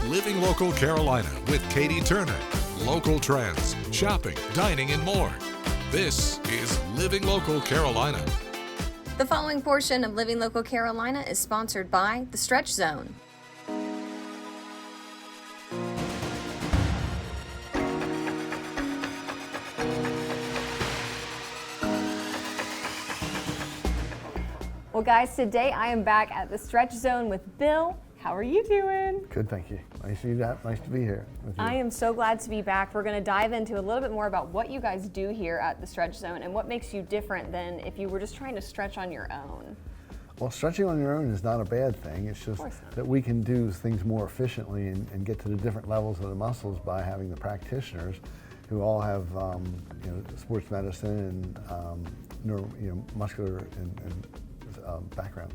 Living Local Carolina with Katie Turner. Local trends, shopping, dining, and more. This is Living Local Carolina. The following portion of Living Local Carolina is sponsored by The Stretch Zone. Well, guys, today I am back at The Stretch Zone with Bill. How are you doing? Good, thank you. Nice to be here with you. I am so glad to be back. We're going to dive into a little bit more about what you guys do here at The Stretch Zone and what makes you different than if you were just trying to stretch on your own. Well, stretching on your own is not a bad thing. It's just that we can do things more efficiently and get to the different levels of the muscles by having the practitioners who all have sports medicine and muscular and backgrounds.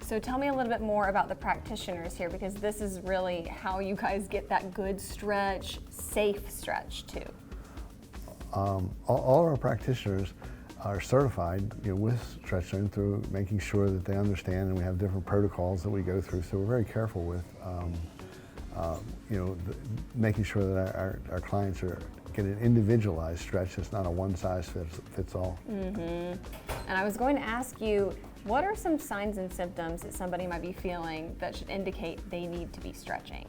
So tell me a little bit more about the practitioners here, because this is really how you guys get that good stretch, safe stretch too. All our practitioners are certified with Stretch Zone through making sure that they understand, and we have different protocols that we go through. So we're very careful with making sure that our clients get an individualized stretch. It's not a one size fits all. Mm-hmm. And I was going to ask you, what are some signs and symptoms that somebody might be feeling that should indicate they need to be stretching?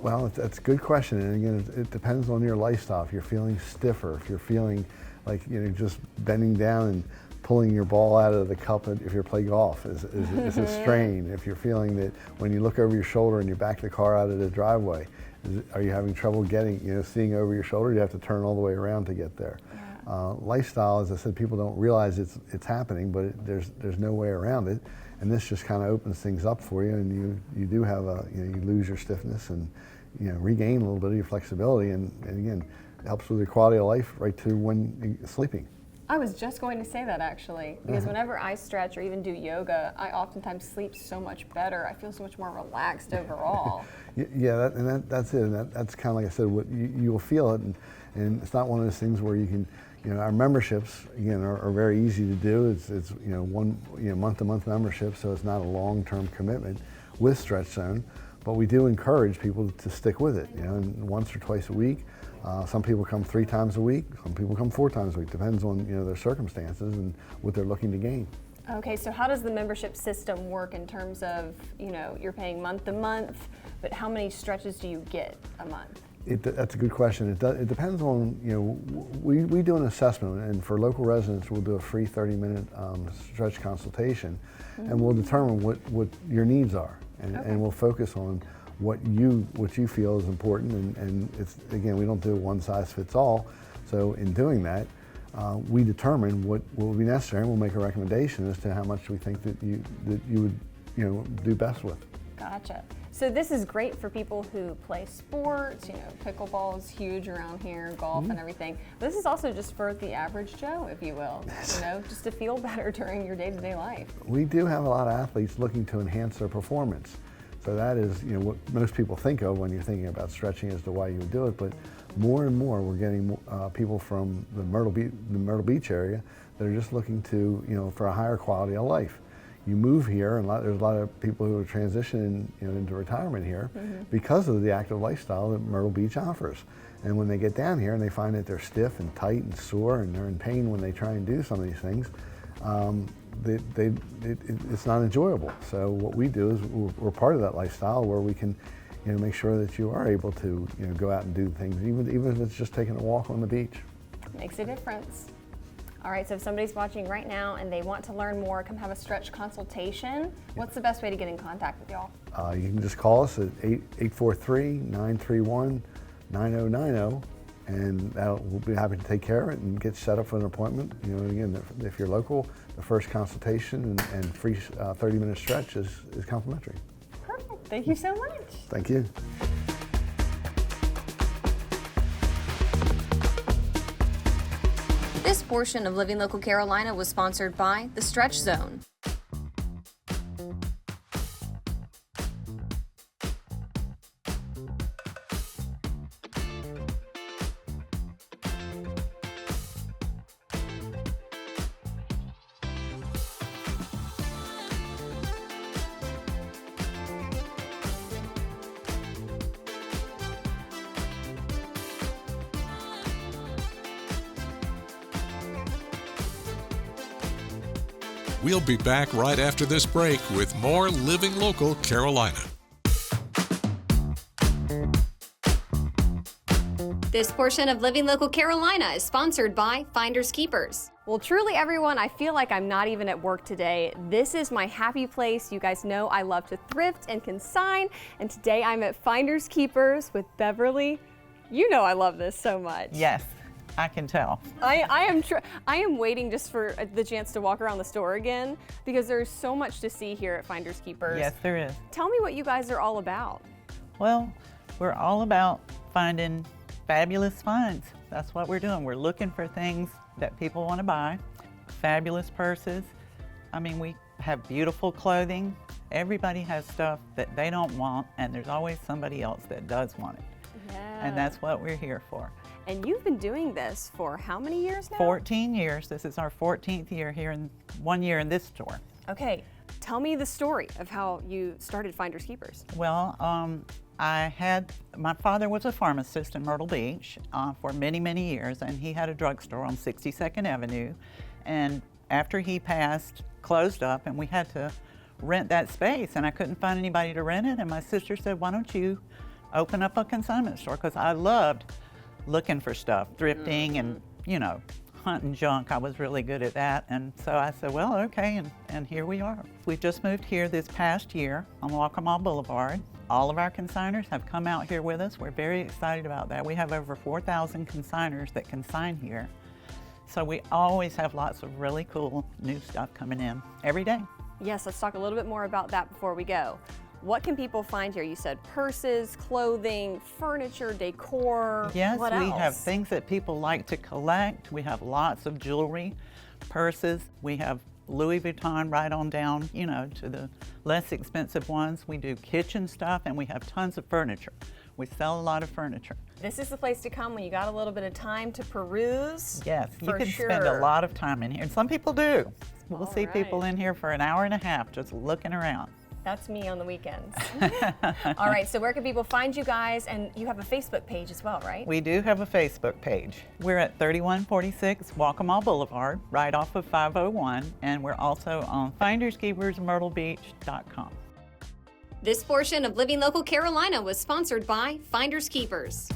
Well, that's a good question. And again, it depends on your lifestyle. If you're feeling stiffer, if you're feeling like just bending down and pulling your ball out of the cup, if you play golf, is a strain. If you're feeling that when you look over your shoulder and you back the car out of the driveway, are you having trouble getting, seeing over your shoulder? You have to turn all the way around to get there. Yeah. Lifestyle, as I said, people don't realize it's happening, but there's no way around it. And this just kind of opens things up for you, and you do have you lose your stiffness and regain a little bit of your flexibility, and again, it helps with your quality of life right to when you're sleeping. I was just going to say that actually, because whenever I stretch or even do yoga, I oftentimes sleep so much better. I feel so much more relaxed overall. Yeah, that's it. And that's kind of like I said, what you'll feel it, and it's not one of those things where you can. Our memberships again are very easy to do. It's one month-to-month membership, so it's not a long-term commitment with Stretch Zone. But we do encourage people to stick with it. And once or twice a week. Some people come 3 times a week. Some people come 4 times a week. Depends on their circumstances and what they're looking to gain. Okay, so how does the membership system work in terms of you're paying month to month, but how many stretches do you get a month? That's a good question. It depends on we do an assessment, and for local residents we'll do a free 30-minute stretch consultation, and we'll determine what your needs are, and we'll focus on what you feel is important, and it's again, we don't do one size fits all. So in doing that, we determine what will be necessary, and we'll make a recommendation as to how much we think that you would do best with. Gotcha. So this is great for people who play sports. Pickleball is huge around here, golf and everything. But this is also just for the average Joe, if you will. Just to feel better during your day-to-day life. We do have a lot of athletes looking to enhance their performance. So that is, what most people think of when you're thinking about stretching as to why you would do it. But more and more, we're getting people from the Myrtle Beach area that are just looking to, for a higher quality of life. You move here, and there's a lot of people who are transitioning, into retirement here because of the active lifestyle that Myrtle Beach offers. And when they get down here and they find that they're stiff and tight and sore and they're in pain when they try and do some of these things, it's not enjoyable. So what we do is we're part of that lifestyle where we can, make sure that you are able to, go out and do things, even if it's just taking a walk on the beach. Makes a difference. All right, so if somebody's watching right now and they want to learn more, come have a stretch consultation, what's the best way to get in contact with y'all? You can just call us at 843-931-9090. And we'll be happy to take care of it and get set up for an appointment. Again, if you're local, the first consultation and free 30-minute stretch is complimentary. Perfect. Thank you so much. Thank you. This portion of Living Local Carolina was sponsored by The Stretch Zone. We'll be back right after this break with more Living Local Carolina. This portion of Living Local Carolina is sponsored by Finders Keepers. Well, truly, everyone, I feel like I'm not even at work today. This is my happy place. You guys know I love to thrift and consign, and today I'm at Finders Keepers with Beverly. You know I love this so much. Yes, I can tell. I am waiting just for the chance to walk around the store again because there's so much to see here at Finders Keepers. Yes, there is. Tell me what you guys are all about. Well, we're all about finding fabulous finds. That's what we're doing. We're looking for things that people want to buy. Fabulous purses. I mean, we have beautiful clothing. Everybody has stuff that they don't want, and there's always somebody else that does want it. Yeah. And that's what we're here for. And you've been doing this for how many years now? 14 years. This is our 14th year here, in 1 year in this store. Okay, tell me the story of how you started Finders Keepers. Well, my father was a pharmacist in Myrtle Beach for many, many years, and he had a drugstore on 62nd Avenue. And after he passed, closed up, and we had to rent that space, and I couldn't find anybody to rent it. And my sister said, why don't you open up a consignment store? Because I loved looking for stuff, thrifting and, you know, hunting junk. I was really good at that. And so I said, well, okay, and here we are. We've just moved here this past year on Waccamaw Boulevard. All of our consigners have come out here with us. We're very excited about that. We have over 4,000 consigners that consign here. So we always have lots of really cool new stuff coming in every day. Yes, let's talk a little bit more about that before we go. What can people find here? You said purses, clothing, furniture, decor. Yes, what we else? have things that people like to collect. We have lots of jewelry, purses. We have Louis Vuitton right on down, you know, to the less expensive ones. We do kitchen stuff, and we have tons of furniture. We sell a lot of furniture. This is the place to come when you got a little bit of time to peruse. Yes, you for can sure. spend a lot of time in here, and some people do. We'll All see people right. in here for an hour and a half just looking around. That's me on the weekends. All right, so where can people find you guys? And you have a Facebook page as well, right? We do have a Facebook page. We're at 3146 Waccamaw Boulevard, right off of 501, and we're also on finderskeepersmyrtlebeach.com. This portion of Living Local Carolina was sponsored by Finders Keepers.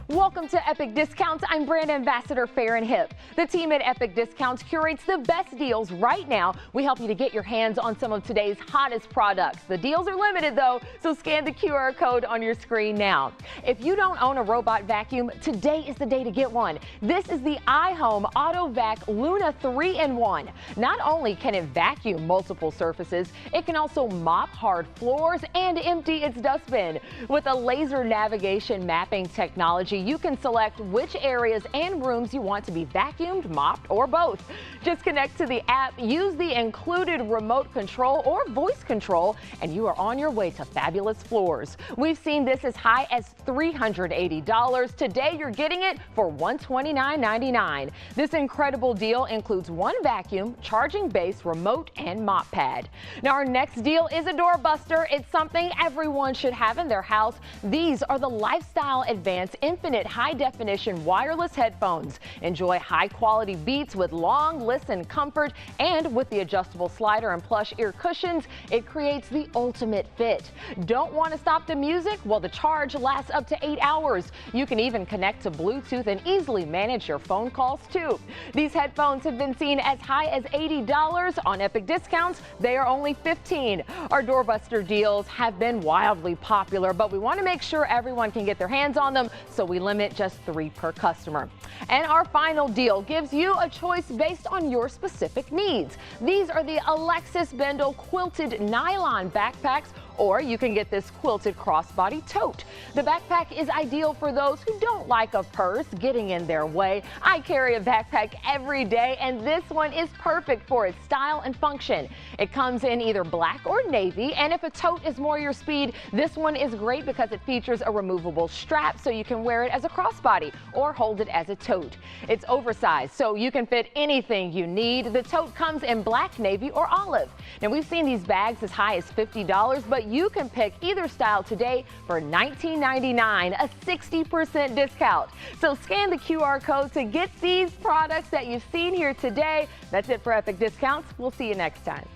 Welcome to Epic Discounts. I'm brand ambassador Fair and Hip. The team at Epic Discounts curates the best deals right now. We help you to get your hands on some of today's hottest products. The deals are limited though, so scan the QR code on your screen now. If you don't own a robot vacuum, today is the day to get one. This is the iHome AutoVac Luna 3-in-1. Not only can it vacuum multiple surfaces, it can also mop hard floors and empty its dustbin. With a laser navigation mapping technology, you can select which areas and rooms you want to be vacuumed, mopped, or both. Just connect to the app, use the included remote control or voice control, and you are on your way to fabulous floors. We've seen this as high as $380. Today, you're getting it for $129.99. This incredible deal includes one vacuum, charging base, remote, and mop pad. Now, our next deal is a doorbuster. It's something everyone should have in their house. These are the Lifestyle Advance Infinite high-definition wireless headphones. Enjoy high-quality beats with long listen comfort, and with the adjustable slider and plush ear cushions, it creates the ultimate fit. Don't want to stop the music? Well, the charge lasts up to 8 hours. You can even connect to Bluetooth and easily manage your phone calls too. These headphones have been seen as high as $80. On Epic Discounts, they are only $15. Our doorbuster deals have been wildly popular, but we want to make sure everyone can get their hands on them, so we limit just 3 per customer. And our final deal gives you a choice based on your specific needs. These are the Alexis Bendel quilted nylon backpacks, or you can get this quilted crossbody tote. The backpack is ideal for those who don't like a purse getting in their way. I carry a backpack every day, and this one is perfect for its style and function. It comes in either black or navy, and if a tote is more your speed, this one is great because it features a removable strap so you can wear it as a crossbody or hold it as a tote. It's oversized, so you can fit anything you need. The tote comes in black, navy, or olive. Now, we've seen these bags as high as $50, but but you can pick either style today for $19.99, a 60% discount. So scan the QR code to get these products that you've seen here today. That's it for Epic Discounts. We'll see you next time.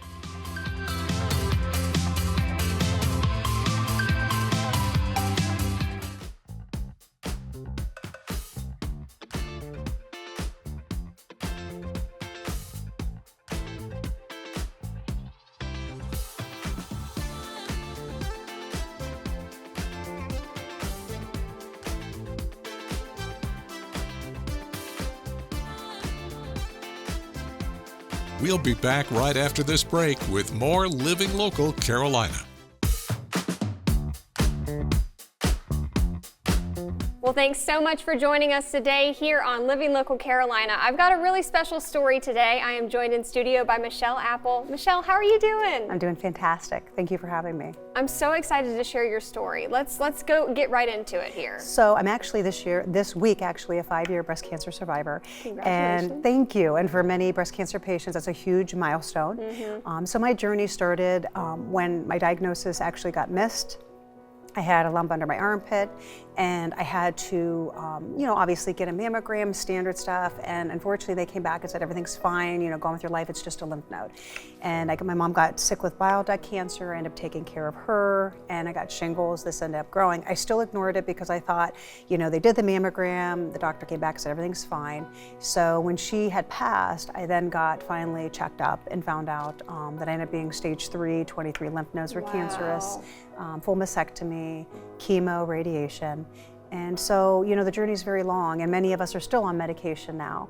We'll be back right after this break with more Living Local Carolina. Well, thanks so much for joining us today here on Living Local Carolina. I've got a really special story today. I am joined in studio by Michelle Apple. Michelle, how are you doing? I'm doing fantastic. Thank you for having me. I'm so excited to share your story. Let's go get right into it here. So I'm actually this week, a 5-year breast cancer survivor. Congratulations. And thank you. And for many breast cancer patients, that's a huge milestone. So my journey started when my diagnosis actually got missed. I had a lump under my armpit, and I had to, obviously get a mammogram, standard stuff, and unfortunately they came back and said everything's fine, go on with your life, it's just a lymph node. And my mom got sick with bile duct cancer, I ended up taking care of her, and I got shingles. This ended up growing. I still ignored it because I thought, they did the mammogram, the doctor came back and said everything's fine. So when she had passed, I then got finally checked up and found out that I ended up being stage 3, 23 lymph nodes were cancerous. Full mastectomy, chemo, radiation. And so, the journey is very long, and many of us are still on medication now.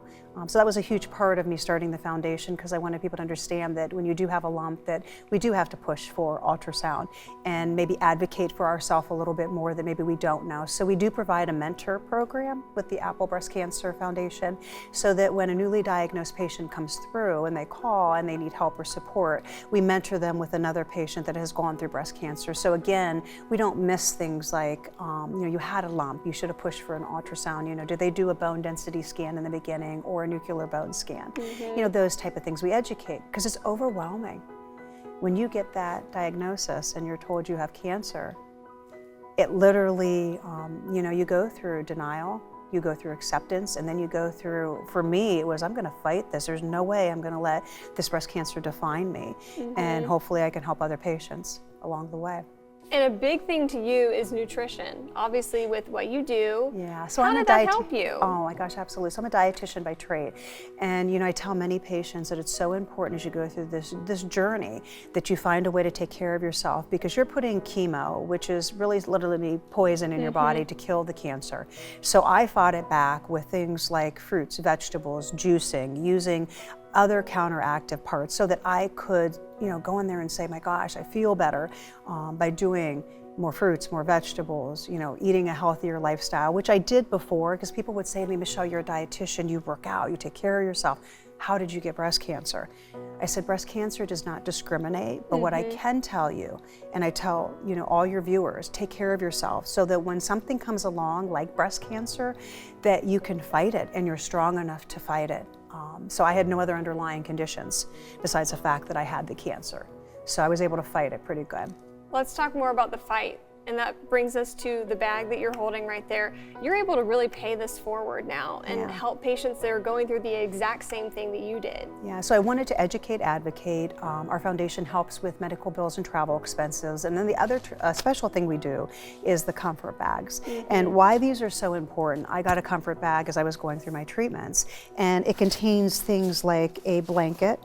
So that was a huge part of me starting the foundation, because I wanted people to understand that when you do have a lump, that we do have to push for ultrasound and maybe advocate for ourselves a little bit more that maybe we don't know. So we do provide a mentor program with the Apple Breast Cancer Foundation, so that when a newly diagnosed patient comes through and they call and they need help or support, we mentor them with another patient that has gone through breast cancer. So again, we don't miss things like, you had a lump, you should have pushed for an ultrasound. Did they do a bone density scan in the beginning, or a nuclear bone scan? Those type of things we educate, because it's overwhelming. When you get that diagnosis and you're told you have cancer, it literally, you go through denial, you go through acceptance, and then you go through, for me, it was, I'm gonna fight this. There's no way I'm gonna let this breast cancer define me. And hopefully I can help other patients along the way. And a big thing to you is nutrition, obviously with what you do. Yeah, so how I'm did a that help you? Oh my gosh, absolutely. So I'm a dietitian by trade. And I tell many patients that it's so important as you go through this journey that you find a way to take care of yourself, because you're putting chemo, which is really literally poison in your body to kill the cancer. So I fought it back with things like fruits, vegetables, juicing, using other counteractive parts so that I could, go in there and say, my gosh, I feel better by doing more fruits, more vegetables, eating a healthier lifestyle, which I did before, because people would say to me, Michelle, you're a dietitian, you work out, you take care of yourself. How did you get breast cancer? I said, breast cancer does not discriminate, but what I can tell you, and I tell all your viewers, take care of yourself so that when something comes along like breast cancer, that you can fight it and you're strong enough to fight it. So I had no other underlying conditions besides the fact that I had the cancer. So I was able to fight it pretty good. Let's talk more about the fight. And that brings us to the bag that you're holding right there. You're able to really pay this forward now and help patients that are going through the exact same thing that you did. Yeah, so I wanted to educate, advocate. Our foundation helps with medical bills and travel expenses. And then the other special thing we do is the comfort bags. And why these are so important, I got a comfort bag as I was going through my treatments, and it contains things like a blanket,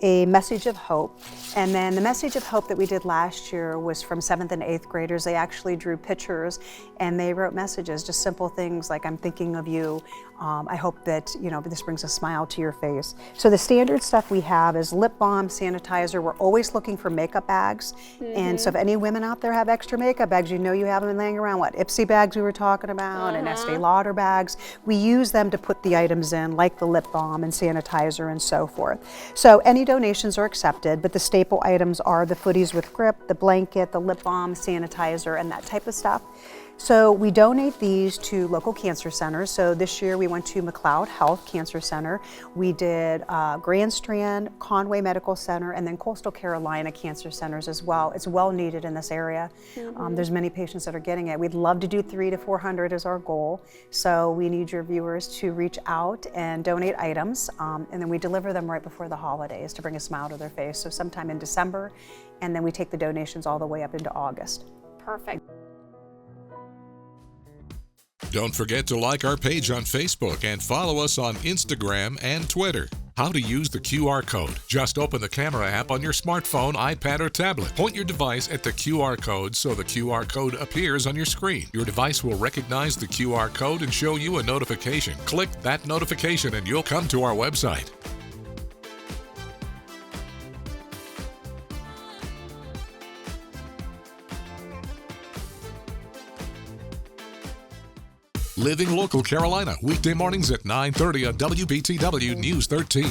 a message of hope. And then the message of hope that we did last year was from 7th and 8th graders. They actually drew pictures and they wrote messages, just simple things like, I'm thinking of you. I hope that, this brings a smile to your face. So the standard stuff we have is lip balm, sanitizer. We're always looking for makeup bags. And so if any women out there have extra makeup bags, you have them laying around. What, Ipsy bags we were talking about, and Estee Lauder bags. We use them to put the items in, like the lip balm and sanitizer and so forth. So any donations are accepted, but the staple items are the Footies with Grip, the blanket, the lip balm, sanitizer, and that type of stuff. So we donate these to local cancer centers. So this year we went to McLeod Health Cancer Center. We did Grand Strand, Conway Medical Center, and then Coastal Carolina Cancer Centers as well. It's well needed in this area. There's many patients that are getting it. We'd love to do 300 to 400 is our goal. So we need your viewers to reach out and donate items, and then we deliver them right before the holidays to bring a smile to their face. So sometime in December, and then we take the donations all the way up into August. Perfect. Don't forget to like our page on Facebook and follow us on Instagram and Twitter. How to use the QR code. Just open the camera app on your smartphone, iPad, or tablet. Point your device at the QR code so the QR code appears on your screen. Your device will recognize the QR code and show you a notification. Click that notification and you'll come to our website. Living Local Carolina, weekday mornings at 9:30 on WBTW News 13.